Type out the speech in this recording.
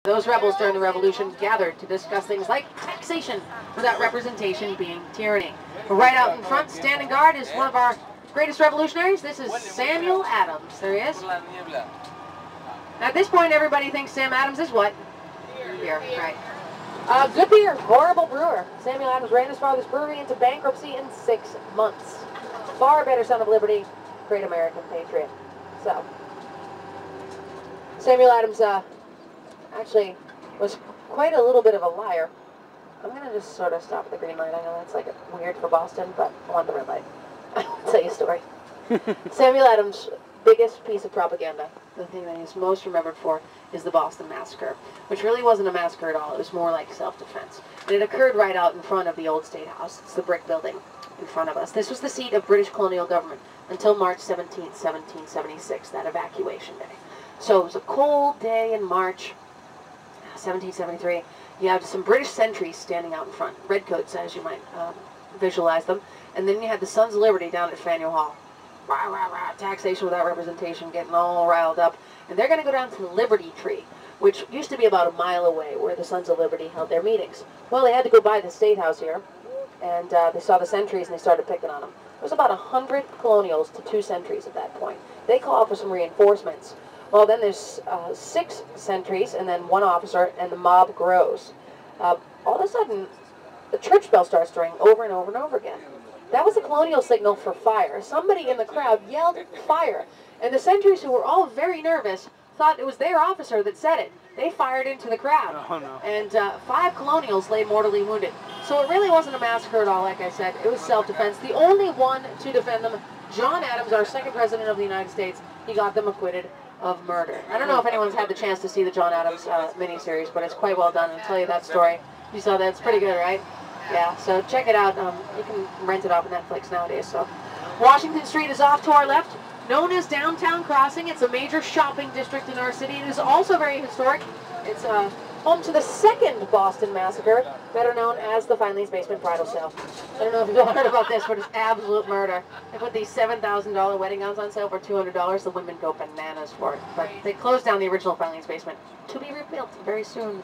Those rebels during the Revolution gathered to discuss things like taxation without representation being tyranny. Right out in front, standing guard, is one of our greatest revolutionaries. This is Samuel Adams. There he is. At this point, everybody thinks Sam Adams is what? Beer, right. Good beer, horrible brewer. Samuel Adams ran his father's brewery into bankruptcy in 6 months. Far better son of liberty, great American patriot. So, Samuel Adams actually was quite a little bit of a liar. I'm going to just sort of stop at the green light. I know that's like weird for Boston, but I want the red light. I'll tell you a story. Samuel Adams' biggest piece of propaganda, the thing that he's most remembered for, is the Boston Massacre, which really wasn't a massacre at all. It was more like self-defense. And it occurred right out in front of the old State House. It's the brick building in front of us. This was the seat of British colonial government until March 17th, 1776, that evacuation day. So it was a cold day in March 1773. You have some British sentries standing out in front, redcoats as you might visualize them, and then you had the Sons of Liberty down at Faneuil Hall. Rah, rah, rah, taxation without representation, getting all riled up. And they're going to go down to the Liberty Tree, which used to be about a mile away where the Sons of Liberty held their meetings. Well, they had to go by the State House here, and they saw the sentries and they started picking on them. There was about 100 colonials to 2 sentries at that point. They called for some reinforcements. Well, then there's 6 sentries and then 1 officer, and the mob grows. All of a sudden, the church bell starts to ring over and over and over again. That was a colonial signal for fire. Somebody in the crowd yelled fire, and the sentries, who were all very nervous, thought it was their officer that said it. They fired into the crowd, and 5 colonials lay mortally wounded. So it really wasn't a massacre at all, like I said. It was self-defense. The only one to defend them, John Adams, our 2nd president of the United States, he got them acquitted of murder. I don't know if anyone's had the chance to see the John Adams miniseries, but it's quite well done. I'll tell you that story. You saw that? It's pretty good, right? Yeah, so check it out. You can rent it off of Netflix nowadays. So, Washington Street is off to our left, known as Downtown Crossing. It's a major shopping district in our city. It is also very historic. It's home to the 2nd Boston Massacre, better known as the Finley's Basement Bridal Sale. I don't know if you've all heard about this, but it's absolute murder. They put these $7,000 wedding gowns on sale for $200. The women go bananas for it. But they closed down the original Finley's Basement to be rebuilt very soon.